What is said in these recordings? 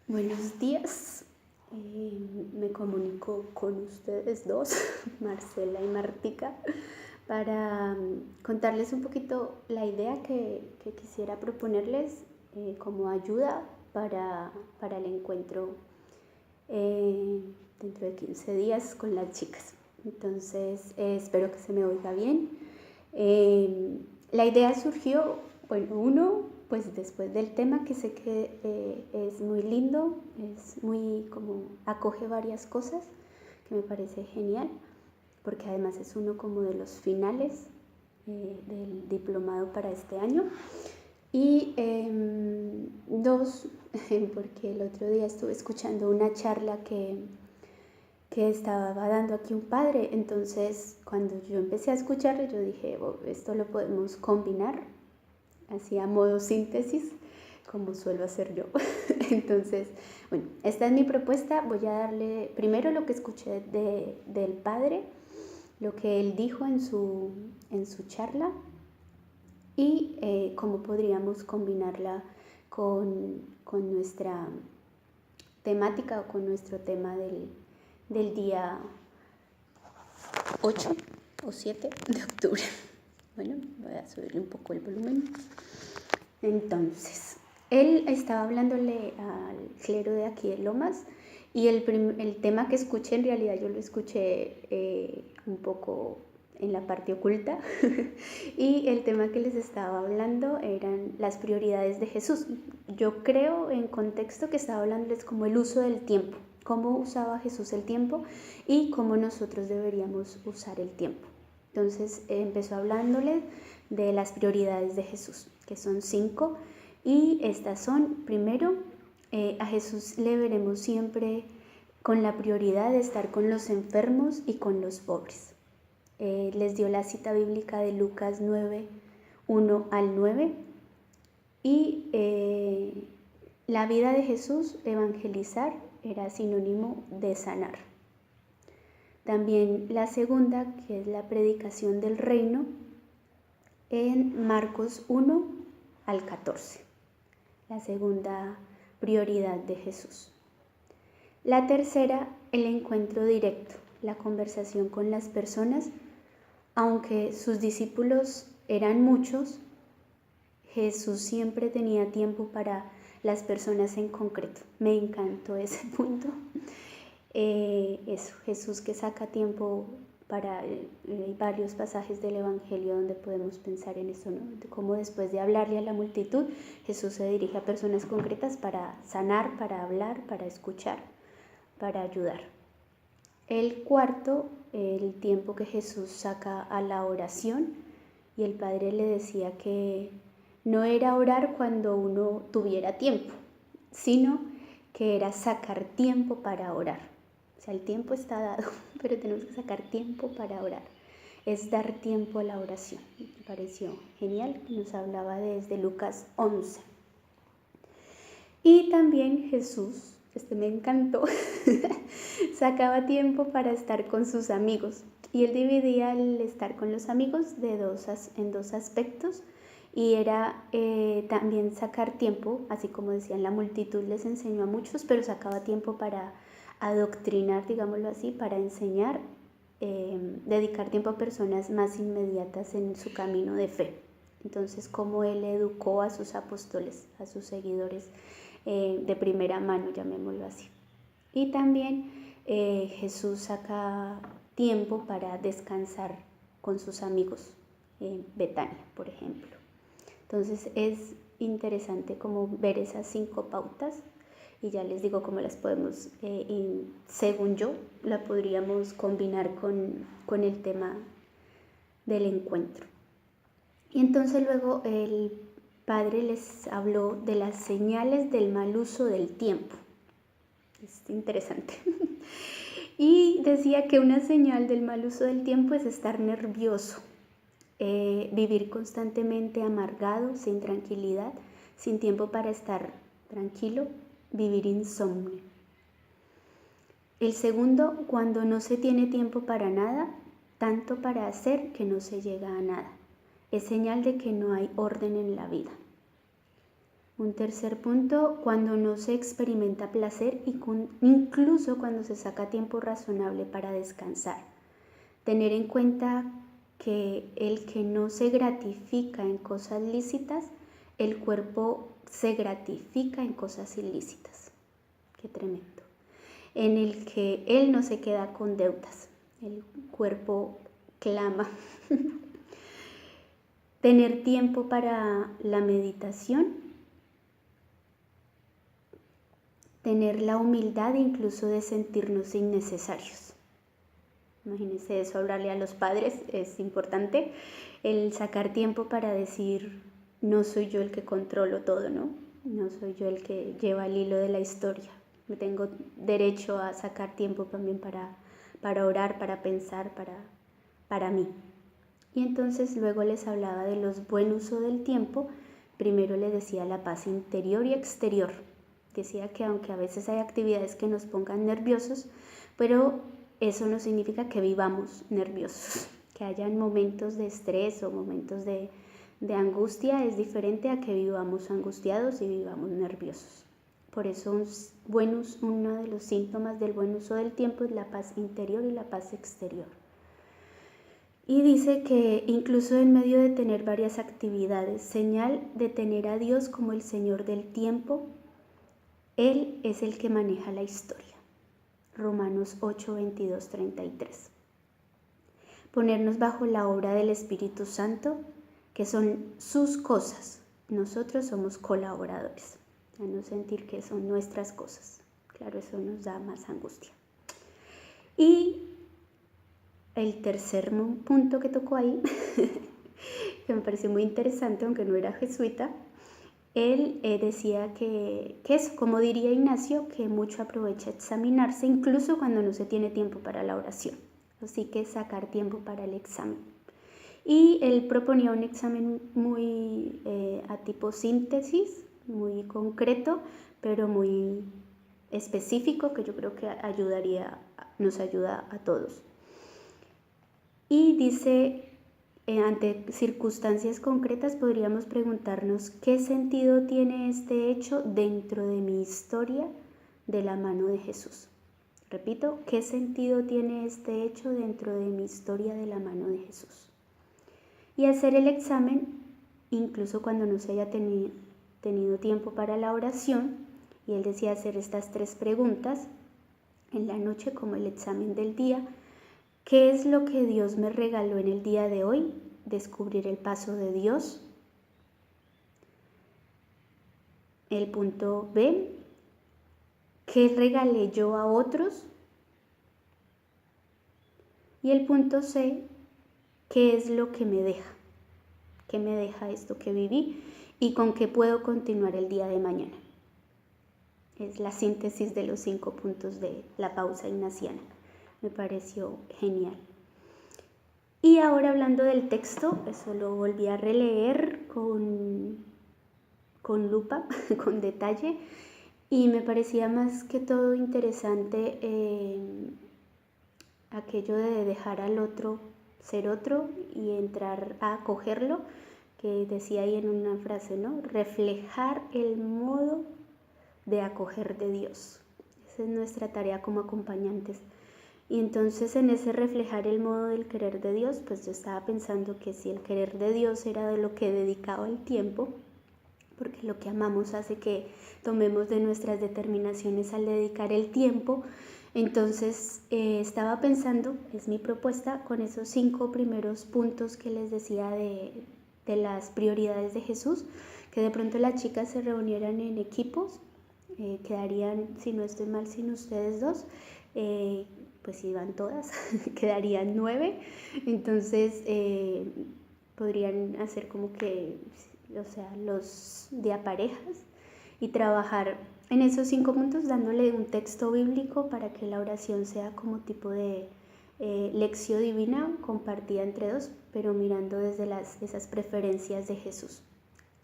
Buenos días, me comunico con ustedes dos, Marcela y Martica, para contarles un poquito la idea que quisiera proponerles como ayuda para el encuentro dentro de 15 días con las chicas. Entonces, espero que se me oiga bien. La idea surgió, pues después del tema que sé que es muy lindo, es muy como acoge varias cosas, que me parece genial, porque además es uno como de los finales del diplomado para este año. Y dos, porque el otro día estuve escuchando una charla que estaba dando aquí un padre. Entonces, cuando yo empecé a escucharlo, yo dije, esto lo podemos combinar, así a modo síntesis, como suelo hacer yo. Entonces, bueno, esta es mi propuesta. Voy a darle primero lo que escuché del padre, lo que él dijo en su charla, y cómo podríamos combinarla con nuestra temática o con nuestro tema del día 8 o 7 de octubre. Bueno, voy a subirle un poco el volumen. Entonces, él estaba hablándole al clero de aquí de Lomas, y el tema que escuché, en realidad yo lo escuché un poco en la parte oculta, y el tema que les estaba hablando eran las prioridades de Jesús. Yo creo en contexto que estaba hablándoles como el uso del tiempo, cómo usaba Jesús el tiempo y cómo nosotros deberíamos usar el tiempo. Entonces empezó hablándoles de las prioridades de Jesús, que son 5, y estas son, primero, a Jesús le veremos siempre con la prioridad de estar con los enfermos y con los pobres. Les dio la cita bíblica de Lucas 9, 1 al 9, y la vida de Jesús, evangelizar, era sinónimo de sanar. También la segunda, que es la predicación del reino, en Marcos 1 al 14, la segunda prioridad de Jesús. La tercera, el encuentro directo, la conversación con las personas. Aunque sus discípulos eran muchos, Jesús siempre tenía tiempo para las personas en concreto. Me encantó ese punto. Jesús que saca tiempo para varios pasajes del Evangelio donde podemos pensar en eso, ¿no? Cómo después de hablarle a la multitud, Jesús se dirige a personas concretas para sanar, para hablar, para escuchar, para ayudar. El cuarto, el tiempo que Jesús saca a la oración, y el Padre le decía que no era orar cuando uno tuviera tiempo, sino que era sacar tiempo para orar. O sea, el tiempo está dado, pero tenemos que sacar tiempo para orar. Es dar tiempo a la oración. Me pareció genial, nos hablaba desde Lucas 11. Y también Jesús, me encantó, sacaba tiempo para estar con sus amigos. Y él dividía el estar con los amigos en dos aspectos. Y era también sacar tiempo, así como decían, la multitud les enseñó a muchos, pero sacaba tiempo para adoctrinar, digámoslo así, para enseñar, dedicar tiempo a personas más inmediatas en su camino de fe. Entonces, cómo él educó a sus apóstoles, a sus seguidores, de primera mano, llamémoslo así. Y también Jesús saca tiempo para descansar con sus amigos en Betania, por ejemplo. Entonces es interesante como ver esas 5 pautas, y ya les digo cómo las podemos, según yo, la podríamos combinar con el tema del encuentro. Y entonces luego el Padre les habló de las señales del mal uso del tiempo. Es interesante. Y decía que una señal del mal uso del tiempo es estar nervioso, vivir constantemente amargado, sin tranquilidad, sin tiempo para estar tranquilo, vivir insomnio. El segundo, cuando no se tiene tiempo para nada, tanto para hacer que no se llega a nada. Es señal de que no hay orden en la vida. Un tercer punto, cuando no se experimenta placer y incluso cuando se saca tiempo razonable para descansar. Tener en cuenta que el que no se gratifica en cosas lícitas, el cuerpo se gratifica en cosas ilícitas. Qué tremendo. En el que él no se queda con deudas, el cuerpo clama. Tener tiempo para la meditación, tener la humildad incluso de sentirnos innecesarios. Imagínense eso, hablarle a los padres es importante, el sacar tiempo para decir, no soy yo el que controlo todo, ¿no? No soy yo el que lleva el hilo de la historia. Me tengo derecho a sacar tiempo también para orar, para pensar, para mí. Y entonces luego les hablaba de los buen uso del tiempo. Primero les decía la paz interior y exterior. Decía que aunque a veces hay actividades que nos pongan nerviosos, pero eso no significa que vivamos nerviosos. Que hayan momentos de estrés o momentos de angustia es diferente a que vivamos angustiados y vivamos nerviosos. Por eso uno de los síntomas del buen uso del tiempo es la paz interior y la paz exterior. Y dice que incluso en medio de tener varias actividades, señal de tener a Dios como el Señor del tiempo, Él es el que maneja la historia. Romanos 8, 22, 33. Ponernos bajo la obra del Espíritu Santo, que son sus cosas. Nosotros somos colaboradores. A no sentir que son nuestras cosas. Claro, eso nos da más angustia. Y el tercer punto que tocó ahí, que me pareció muy interesante, aunque no era jesuita, él decía que eso, como diría Ignacio, que mucho aprovecha examinarse, incluso cuando no se tiene tiempo para la oración. Así que sacar tiempo para el examen. Y él proponía un examen muy a tipo síntesis, muy concreto, pero muy específico, que yo creo que nos ayuda a todos. Y dice, ante circunstancias concretas podríamos preguntarnos qué sentido tiene este hecho dentro de mi historia de la mano de Jesús. Repito, ¿qué sentido tiene este hecho dentro de mi historia de la mano de Jesús? Y hacer el examen, incluso cuando no se haya tenido tiempo para la oración, y él decía hacer estas 3 preguntas en la noche como el examen del día. ¿Qué es lo que Dios me regaló en el día de hoy? Descubrir el paso de Dios. El punto B, ¿qué regalé yo a otros? Y el punto C, ¿qué es lo que me deja? ¿Qué me deja esto que viví? ¿Y con qué puedo continuar el día de mañana? Es la síntesis de los 5 puntos de la pausa ignaciana. Me pareció genial. Y ahora hablando del texto, eso lo volví a releer con lupa, con detalle, y me parecía más que todo interesante aquello de dejar al otro ser otro y entrar a acogerlo, que decía ahí en una frase, ¿no? Reflejar el modo de acoger de Dios. Esa es nuestra tarea como acompañantes. Y entonces en ese reflejar el modo del querer de Dios, pues yo estaba pensando que si el querer de Dios era de lo que dedicaba el tiempo, porque lo que amamos hace que tomemos de nuestras determinaciones al dedicar el tiempo, entonces estaba pensando, es mi propuesta, con esos 5 primeros puntos que les decía de las prioridades de Jesús, que de pronto las chicas se reunieran en equipos, quedarían, si no estoy mal, sin ustedes 2, pues si van todas, quedarían 9, entonces podrían hacer como que, o sea, los de a parejas y trabajar en esos 5 puntos dándole un texto bíblico para que la oración sea como tipo de lección divina compartida entre 2, pero mirando desde esas preferencias de Jesús.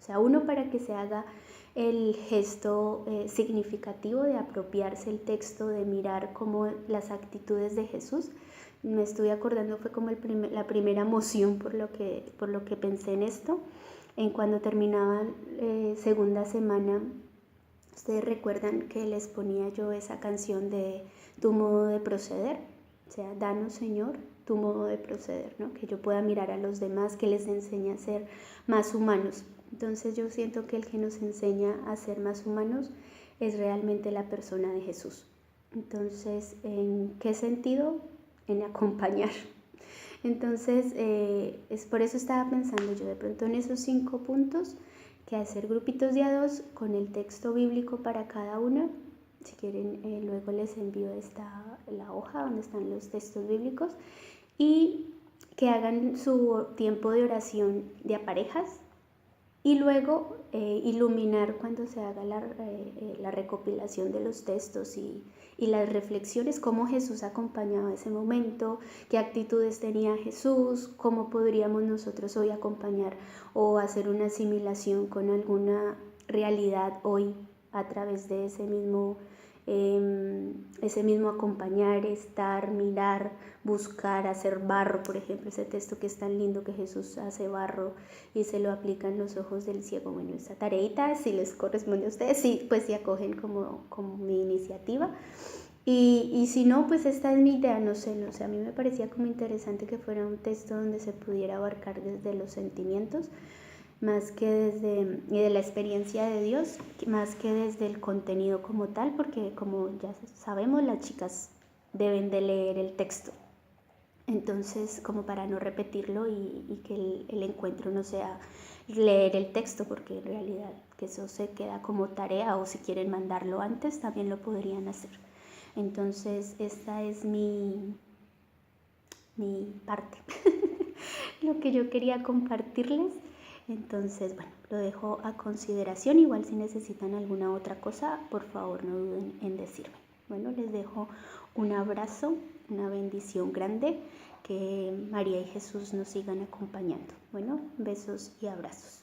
O sea, uno para que se haga el gesto significativo de apropiarse el texto, de mirar como las actitudes de Jesús. Me estuve acordando, fue como la primera moción por lo que pensé en esto. En cuando terminaba segunda semana, ustedes recuerdan que les ponía yo esa canción de tu modo de proceder, o sea, danos Señor tu modo de proceder, ¿no? Que yo pueda mirar a los demás, que les enseñe a ser más humanos. Entonces yo siento que el que nos enseña a ser más humanos es realmente la persona de Jesús. Entonces, ¿en qué sentido? En acompañar. Entonces, es por eso estaba pensando yo de pronto en esos 5 puntos, que hacer grupitos de a 2 con el texto bíblico para cada una. Si quieren, luego les envío la hoja donde están los textos bíblicos, y que hagan su tiempo de oración de a parejas, y luego iluminar cuando se haga la recopilación de los textos y las reflexiones, cómo Jesús acompañaba ese momento, qué actitudes tenía Jesús, cómo podríamos nosotros hoy acompañar o hacer una asimilación con alguna realidad hoy a través de ese mismo acompañar, estar, mirar, buscar, hacer barro, por ejemplo, ese texto que es tan lindo que Jesús hace barro y se lo aplica en los ojos del ciego. Bueno, esa tareita, si les corresponde a ustedes, sí, pues sí acogen como mi iniciativa. Y si no, pues esta es mi idea, no sé, a mí me parecía como interesante que fuera un texto donde se pudiera abarcar desde los sentimientos, más que desde y de la experiencia de Dios, más que desde el contenido como tal, porque como ya sabemos, las chicas deben de leer el texto. Entonces, como para no repetirlo y que el encuentro no sea leer el texto, porque en realidad que eso se queda como tarea, o si quieren mandarlo antes, también lo podrían hacer. Entonces, esta es mi parte, lo que yo quería compartirles. Entonces, bueno, lo dejo a consideración. Igual si necesitan alguna otra cosa, por favor no duden en decirme. Bueno, les dejo un abrazo, una bendición grande. Que María y Jesús nos sigan acompañando. Bueno, besos y abrazos.